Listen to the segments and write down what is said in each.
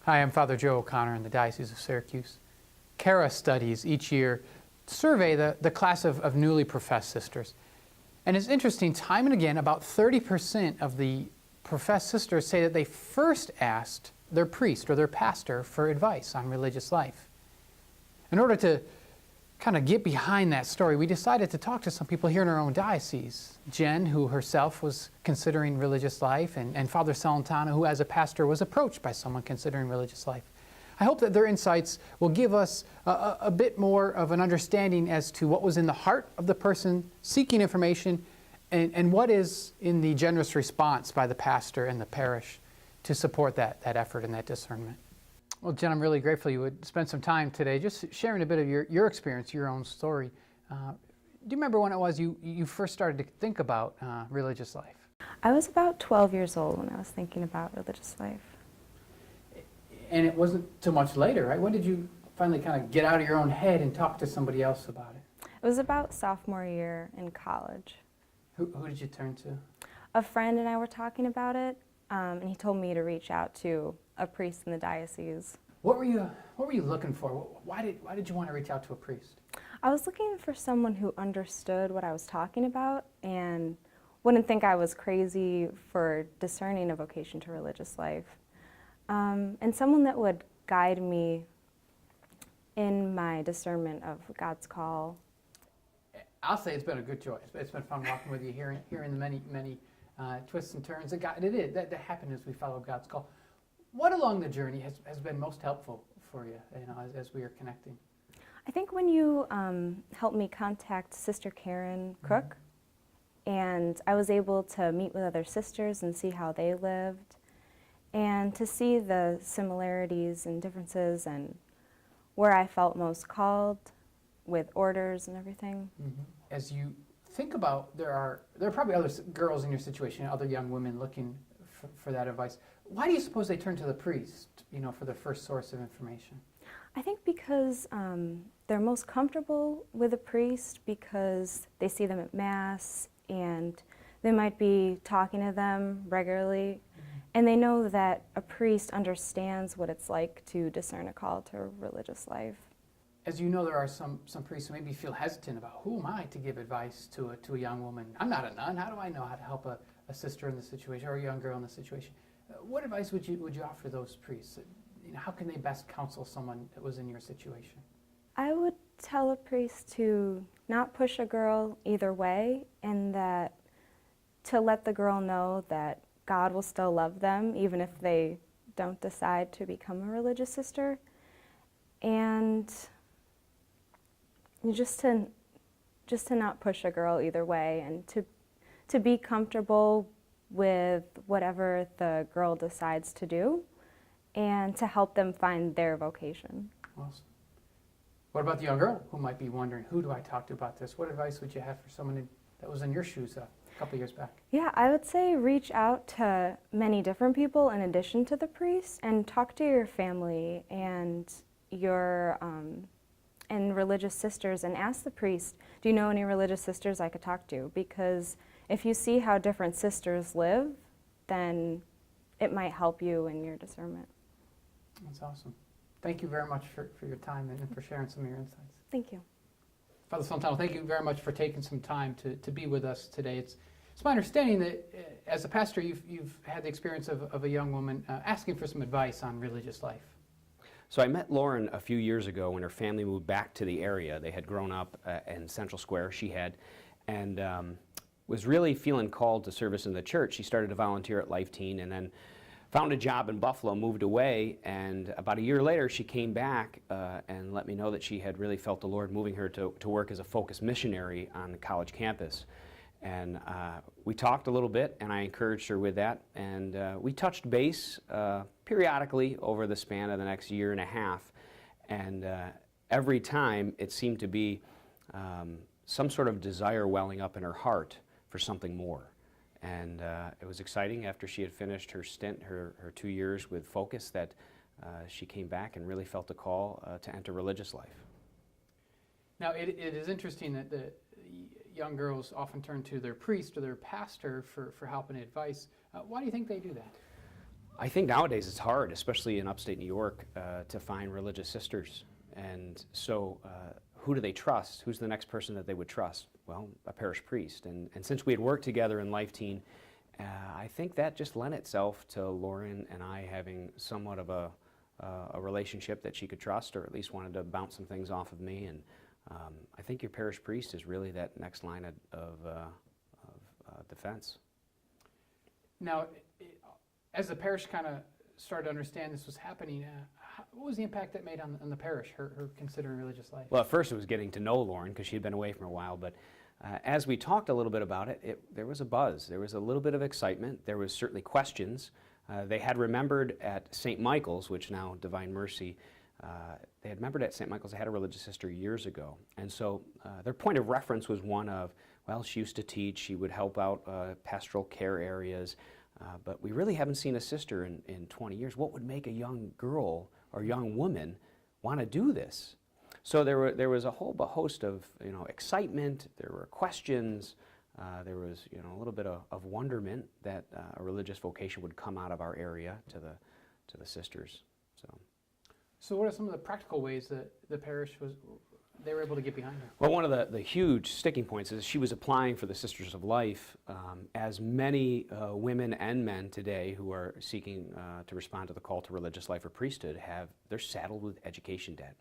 Hi, I'm Father Joe O'Connor in the Diocese of Syracuse. CARA studies each year survey the class of newly professed sisters. And it's interesting, time and again, about 30% of the professed sisters say that they first asked their priest or their pastor for advice on religious life. In order to kind of get behind that story, we decided to talk to some people here in our own diocese. Jen, who herself was considering religious life, and Father Salentano, who as a pastor was approached by someone considering religious life. I hope that their insights will give us a bit more of an understanding as to what was in the heart of the person seeking information and what is in the generous response by the pastor and the parish to support that effort and that discernment. Well, Jen, I'm really grateful you would spend some time today just sharing a bit of your experience, your own story. Do you remember when it was you first started to think about religious life? I was about 12 years old when I was thinking about religious life. And it wasn't too much later, right? When did you finally kind of get out of your own head and talk to somebody else about it? It was about sophomore year in college. Who did you turn to? A friend and I were talking about it, and he told me to reach out to a priest in the diocese. What were you looking for? Why did you want to reach out to a priest? I was looking for someone who understood what I was talking about and wouldn't think I was crazy for discerning a vocation to religious life. And someone that would guide me in my discernment of God's call. I'll say it's been a good choice. It's been fun walking with you, hearing the many twists and turns that that happen as we follow God's call. What along the journey has been most helpful for you, as we are connecting? I think when you helped me contact Sister Karen Crook, and I was able to meet with other sisters and see how they lived, and to see the similarities and differences and where I felt most called with orders and everything. Mm-hmm. As you think about, there are probably other girls in your situation, other young women looking for that advice. Why do you suppose they turn to the priest, for their first source of information? I think because they're most comfortable with a priest because they see them at Mass and they might be talking to them regularly, and they know that a priest understands what it's like to discern a call to a religious life. As you know, there are some priests who maybe feel hesitant about who am I to give advice to a young woman. I'm not a nun. How do I know how to help a sister in this situation or a young girl in this situation? What advice would you offer those priests? How can they best counsel someone that was in your situation? I would tell a priest to not push a girl either way, and that to let the girl know that God will still love them even if they don't decide to become a religious sister, and just to not push a girl either way, and to be comfortable with whatever the girl decides to do, and to help them find their vocation. Awesome. What about the young girl who might be wondering, who do I talk to about this? What advice would you have for someone that was in your shoes a couple years back? Yeah, I would say reach out to many different people in addition to the priest, and talk to your family and your and religious sisters, and ask the priest, do you know any religious sisters I could talk to? Because if you see how different sisters live, then it might help you in your discernment. That's awesome. Thank you very much for your time and for sharing some of your insights. Thank you. Father Salentano, thank you very much for taking some time to be with us today. It's my understanding that as a pastor, you've had the experience of a young woman asking for some advice on religious life. So I met Lauren a few years ago when her family moved back to the area. They had grown up in Central Square, she had, and was really feeling called to service in the church. She started to volunteer at Life Teen and then found a job in Buffalo, moved away, and about a year later she came back and let me know that she had really felt the Lord moving her to work as a focused missionary on the college campus. And we talked a little bit, and I encouraged her with that, and we touched base periodically over the span of the next year and a half, and every time it seemed to be some sort of desire welling up in her heart for something more. And it was exciting after she had finished her stint, her 2 years with Focus, that she came back and really felt the call to enter religious life. Now, it is interesting that the young girls often turn to their priest or their pastor for help and advice. Why do you think they do that? I think nowadays it's hard, especially in upstate New York, to find religious sisters. And so who do they trust? Who's the next person that they would trust? Well, a parish priest. And since we had worked together in Life Teen, I think that just lent itself to Lauren and I having somewhat of a relationship that she could trust, or at least wanted to bounce some things off of me. And I think your parish priest is really that next line of defense. Now, as the parish kind of started to understand this was happening, what was the impact that made on the parish, her considering religious life? Well, at first it was getting to know Lauren because she had been away for a while, but as we talked a little bit about it, there was a buzz. There was a little bit of excitement. There was certainly questions. They had remembered at St. Michael's, which now Divine Mercy, they had remembered at St. Michael's they had a religious sister years ago. And so their point of reference was one of, well, she used to teach, she would help out pastoral care areas, but we really haven't seen a sister in 20 years. What would make a young girl or young woman want to do this? So there was a whole host of excitement. There were questions. There was a little bit of wonderment that a religious vocation would come out of our area to the sisters. So what are some of the practical ways that the parish they were able to get behind her? Well, one of the huge sticking points is she was applying for the Sisters of Life, as many women and men today who are seeking to respond to the call to religious life or priesthood they're saddled with education debt.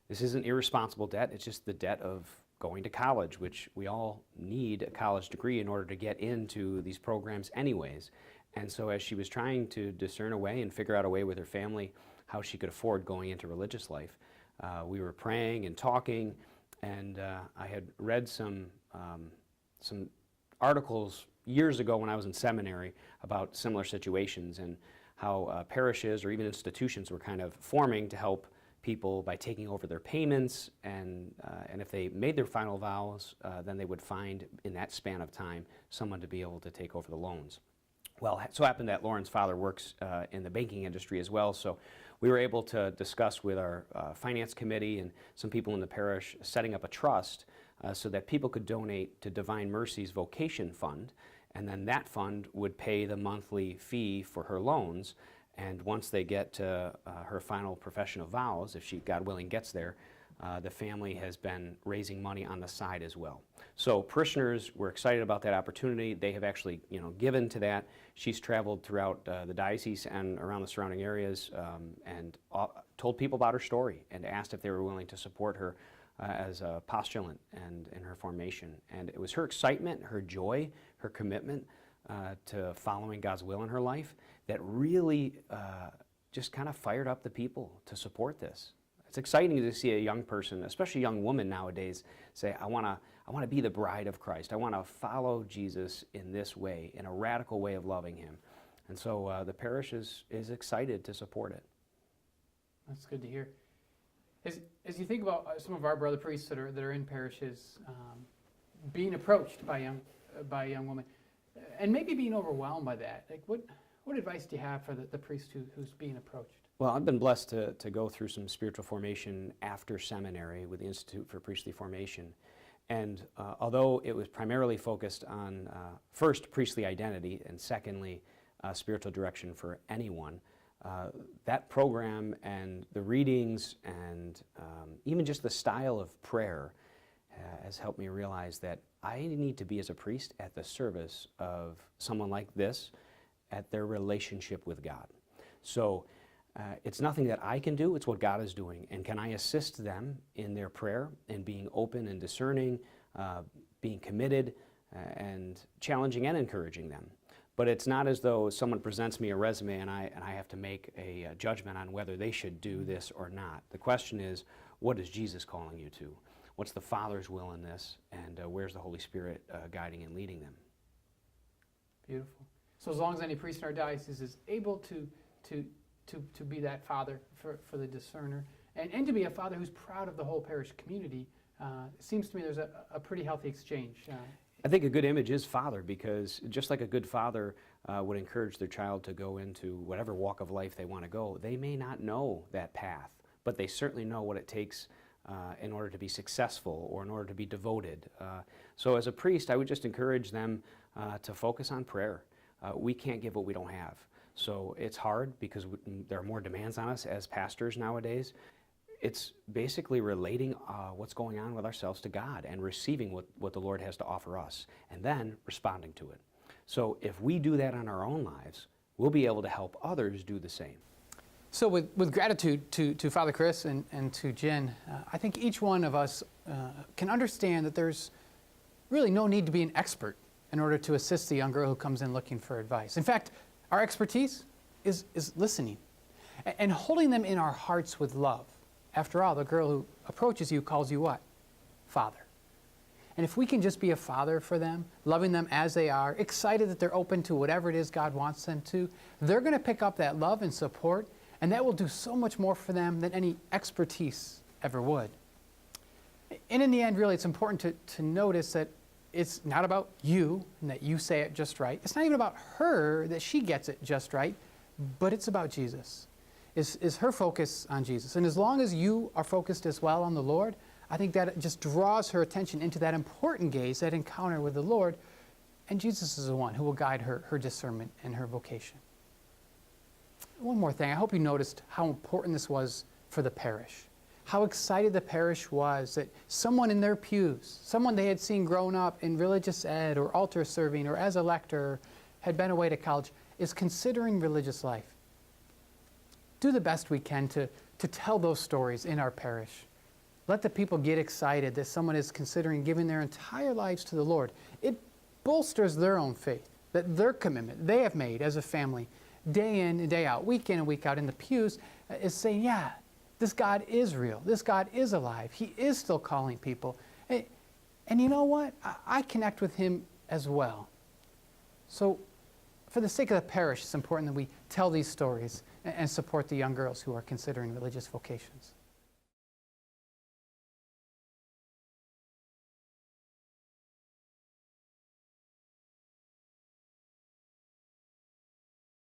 This isn't irresponsible debt, it's just the debt of going to college, which we all need a college degree in order to get into these programs anyways. And so as she was trying to discern a way and figure out a way with her family how she could afford going into religious life, we were praying and talking, and I had read some articles years ago when I was in seminary about similar situations and how parishes or even institutions were kind of forming to help people by taking over their payments, and if they made their final vows, then they would find in that span of time someone to be able to take over the loans. Well, it so happened that Lauren's father works in the banking industry as well, so we were able to discuss with our finance committee and some people in the parish setting up a trust so that people could donate to Divine Mercy's vocation fund, and then that fund would pay the monthly fee for her loans. And once they get to her final profession of vows, if she, God willing, gets there, the family has been raising money on the side as well. So parishioners were excited about that opportunity. They have actually, given to that. She's traveled throughout the diocese and around the surrounding areas and told people about her story and asked if they were willing to support her as a postulant and in her formation. And it was her excitement, her joy, her commitment to following God's will in her life that really just kind of fired up the people to support this. It's exciting to see a young person, especially a young woman nowadays, say, I want to be the bride of Christ. I want to follow Jesus in this way, in a radical way of loving him. And so the parish is excited to support it. That's good to hear. As you think about some of our brother priests that are in parishes being approached by a young woman, and maybe being overwhelmed by that, like what advice do you have for the priest who's being approached? Well, I've been blessed to go through some spiritual formation after seminary with the Institute for Priestly Formation. And although it was primarily focused on, first, priestly identity, and secondly, spiritual direction for anyone, that program and the readings and even just the style of prayer has helped me realize that I need to be, as a priest, at the service of someone like this, at their relationship with God. So it's nothing that I can do, it's what God is doing. And can I assist them in their prayer and being open and discerning, being committed and challenging and encouraging them. But it's not as though someone presents me a resume and I have to make a judgment on whether they should do this or not. The question is, what is Jesus calling you to? What's the Father's will in this? And where's the Holy Spirit guiding and leading them? Beautiful. So as long as any priest in our diocese is able to be that father for the discerner, and to be a father who's proud of the whole parish community, it seems to me there's a pretty healthy exchange. I think a good image is father, because just like a good father would encourage their child to go into whatever walk of life they want to go, they may not know that path, but they certainly know what it takes in order to be successful or in order to be devoted. So as a priest, I would just encourage them to focus on prayer. We can't give what we don't have. So it's hard because there are more demands on us as pastors nowadays. It's basically relating what's going on with ourselves to God and receiving what the Lord has to offer us, and then responding to it. So if we do that in our own lives, we'll be able to help others do the same. So with gratitude to Father Chris and to Jen, I think each one of us can understand that there's really no need to be an expert in order to assist the young girl who comes in looking for advice. In fact, our expertise is listening and holding them in our hearts with love. After all, the girl who approaches you calls you what? Father. And if we can just be a father for them, loving them as they are, excited that they're open to whatever it is God wants them to, they're going to pick up that love and support, and that will do so much more for them than any expertise ever would. And in the end, really, it's important to notice that it's not about you and that you say it just right. It's not even about her that she gets it just right, but it's about Jesus. Is her focus on Jesus. And as long as you are focused as well on the Lord, I think that just draws her attention into that important gaze, that encounter with the Lord, and Jesus is the one who will guide her discernment and her vocation. One more thing, I hope you noticed how important this was for the parish. How excited the parish was that someone in their pews, someone they had seen grown up in religious ed or altar serving or as a lector, had been away to college, is considering religious life. Do the best we can to tell those stories in our parish. Let the people get excited that someone is considering giving their entire lives to the Lord. It bolsters their own faith, that their commitment they have made as a family, day in and day out, week in and week out in the pews, is saying, yeah, this God is real. This God is alive. He is still calling people. And you know what? I connect with him as well. So for the sake of the parish, it's important that we tell these stories and support the young girls who are considering religious vocations.